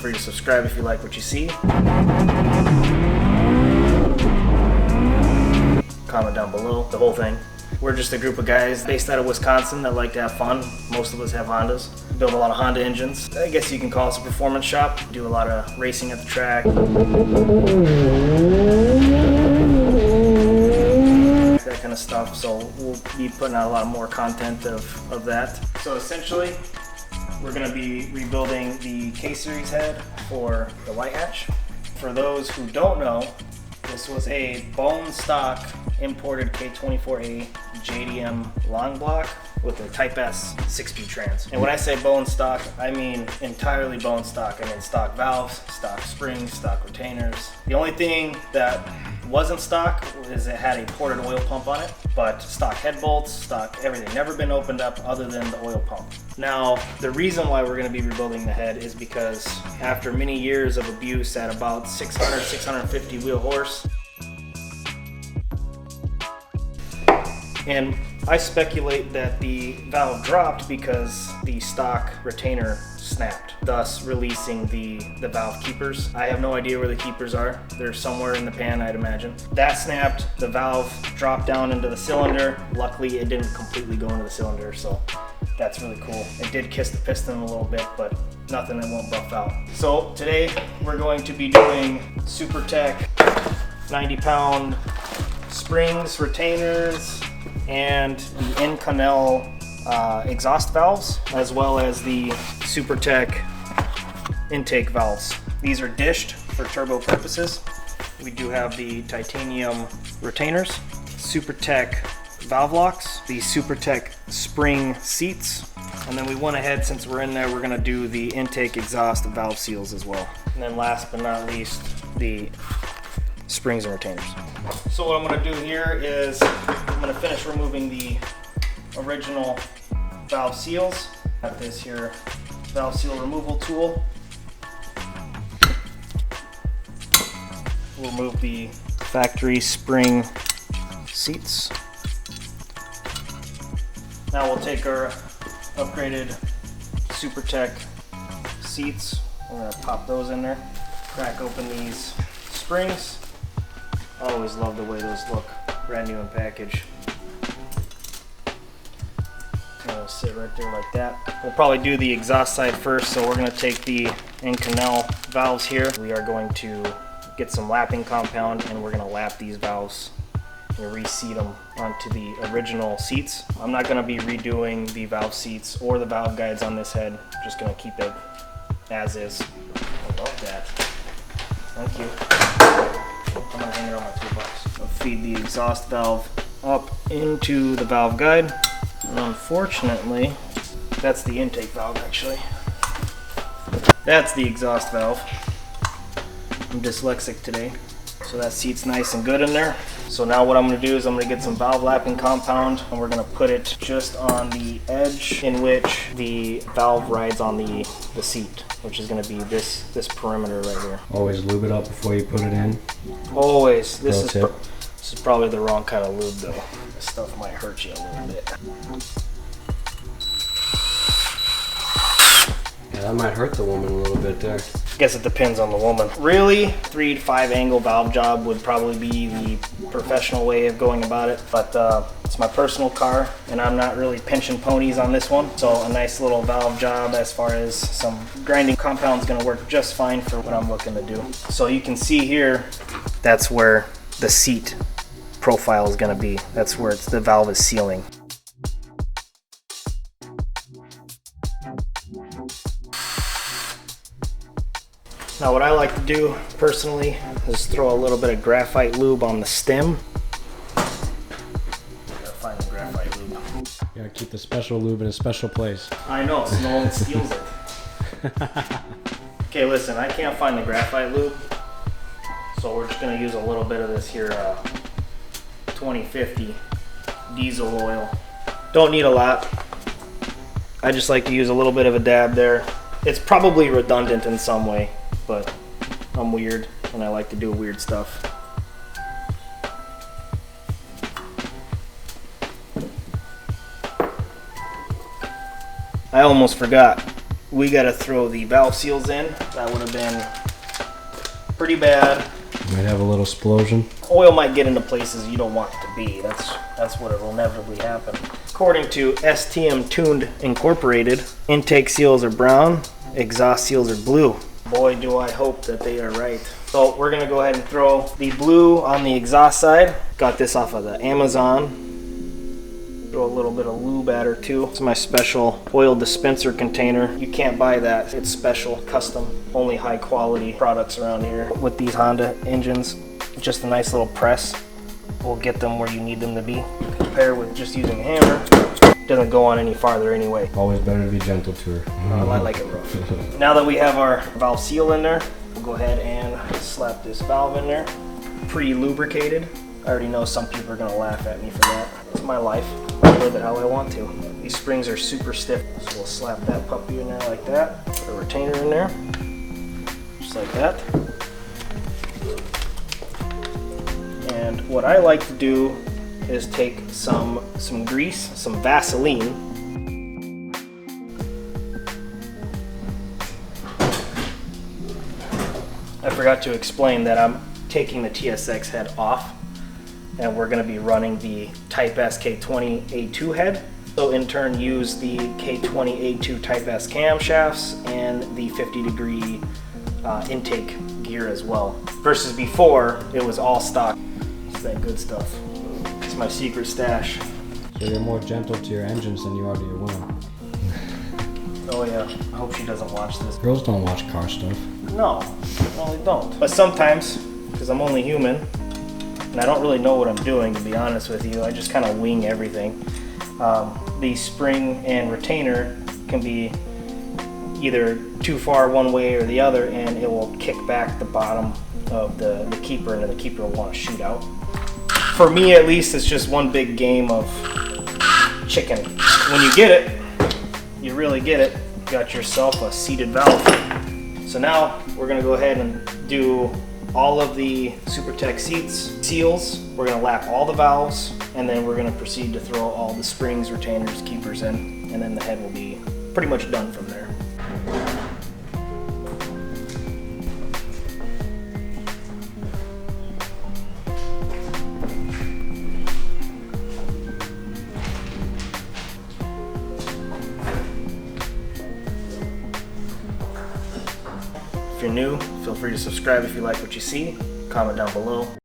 Free to subscribe if you like what you see. Comment down below, the whole thing. We're just a group of guys based out of Wisconsin that like to have fun. Most of us have Hondas. Build a lot of Honda engines. I guess you can call us a performance shop. Do a lot of racing at the track. That kind of stuff. So we'll be putting out a lot more content of that. So essentially, we're going to be rebuilding the K-Series head for the white hatch. For those who don't know, this was a bone stock imported K20a2 JDM long block with a Type S 6-speed trans. And when I say bone stock, I mean entirely bone stock. I mean stock valves, stock springs, stock retainers. The only thing that wasn't stock is it had a ported oil pump on it, but stock head bolts, stock everything, never been opened up other than the oil pump. Now, the reason why we're going to be rebuilding the head is because after many years of abuse at about 600, 650 wheel horse, and I speculate that the valve dropped because the stock retainer snapped, thus releasing the valve keepers. I have no idea where the keepers are. They're somewhere in the pan, I'd imagine. That snapped, the valve dropped down into the cylinder. Luckily, it didn't completely go into the cylinder, so that's really cool. It did kiss the piston a little bit, but nothing that won't buff out. So today, we're going to be doing Supertech 90-pound springs, retainers, and the Inconel exhaust valves, as well as the Supertech intake valves. These are dished for turbo purposes. We do have the titanium retainers, Supertech valve locks, the Supertech spring seats, and then we went ahead, since we're in there, we're going to do the intake exhaust valve seals as well. And then last but not least, the springs and retainers. So what I'm going to do here is I'm going to finish removing the original valve seals. I have this here valve seal removal tool. We'll remove the factory spring seats. Now we'll take our upgraded Supertech seats. We're going to pop those in there. Crack open these springs. I always love the way those look, brand new in package. It'll sit right there like that. We'll probably do the exhaust side first, so we're going to take the Inconel valves here. We are going to get some lapping compound, and we're going to lap these valves and reseat them onto the original seats. I'm not going to be redoing the valve seats or the valve guides on this head. I'm just going to keep it as is. I love that. Thank you. I'm going to hang it on my toolbox. I'll feed the exhaust valve up into the valve guide. And unfortunately, that's the intake valve actually. That's the exhaust valve. I'm dyslexic today, so that seat's nice and good in there. So now what I'm going to do is I'm going to get some valve lapping compound, and we're going to put it just on the edge in which the valve rides on the seat, which is going to be this perimeter right here. Always lube it up before you put it in. Always. This is probably the wrong kind of lube though. This stuff might hurt you a little bit. Yeah, that might hurt the woman a little bit there. Guess it depends on the woman. Really, 3 to 5 angle valve job would probably be the professional way of going about it, but it's my personal car and I'm not really pinching ponies on this one, so a nice little valve job as far as some grinding compound is going to work just fine for what I'm looking to do. So you can see here, that's where the seat profile is going to be. That's where the valve is sealing. Now what I like to do personally is throw a little bit of graphite lube on the stem. Gotta find the graphite lube. You gotta keep the special lube in a special place. I know, so no one steals it. Okay, listen, I can't find the graphite lube, so we're just gonna use a little bit of this here 2050 diesel oil. Don't need a lot. I just like to use a little bit of a dab there. It's probably redundant in some way, but I'm weird and I like to do weird stuff. I almost forgot. we gotta throw the valve seals in. That would have been pretty bad. Might have a little explosion. Oil might get into places you don't want it to be. That's what will inevitably happen. According to STM Tuned Incorporated, intake seals are brown, exhaust seals are blue. Boy, do I hope that they are right. So we're gonna go ahead and throw the blue on the exhaust side. Got this off of the Amazon. Throw a little bit of lube at her too. It's my special oil dispenser container. You can't buy that. It's special, custom, only high quality products around here. With these Honda engines, just a nice little press will get them where you need them to be. Compare with just using a hammer, doesn't go on any farther anyway. Always better to be gentle to her. I like it rough. Now that we have our valve seal in there, we'll go ahead and slap this valve in there. Pre-lubricated. I already know some people are gonna laugh at me for that. It's my life. I live it how I want to. These springs are super stiff, so we'll slap that puppy in there like that. Put a retainer in there, just like that. And what I like to do is take some grease, some Vaseline. I forgot to explain that I'm taking the TSX head off, and we're going to be running the Type S K20a2 head. So in turn use the K20a2 Type S camshafts and the 50-degree intake gear as well. Versus before, it was all stock. It's that good stuff. It's my secret stash. So you're more gentle to your engines than you are to your women. Oh yeah, I hope she doesn't watch this. Girls don't watch car stuff. No, they don't. But sometimes, because I'm only human, and I don't really know what I'm doing, to be honest with you. I just kind of wing everything. The spring and retainer can be either too far one way or the other, and it will kick back the bottom of the keeper, and then the keeper will want to shoot out. For me, at least, it's just one big game of chicken. When you get it, you really get it. You got yourself a seated valve. So now we're going to go ahead and do all of the Supertech seals. We're going to lap all the valves, and then we're going to proceed to throw all the springs, retainers, keepers in, and then the head will be pretty much done from there. If you're new, feel free to subscribe if you like what you see. Comment down below.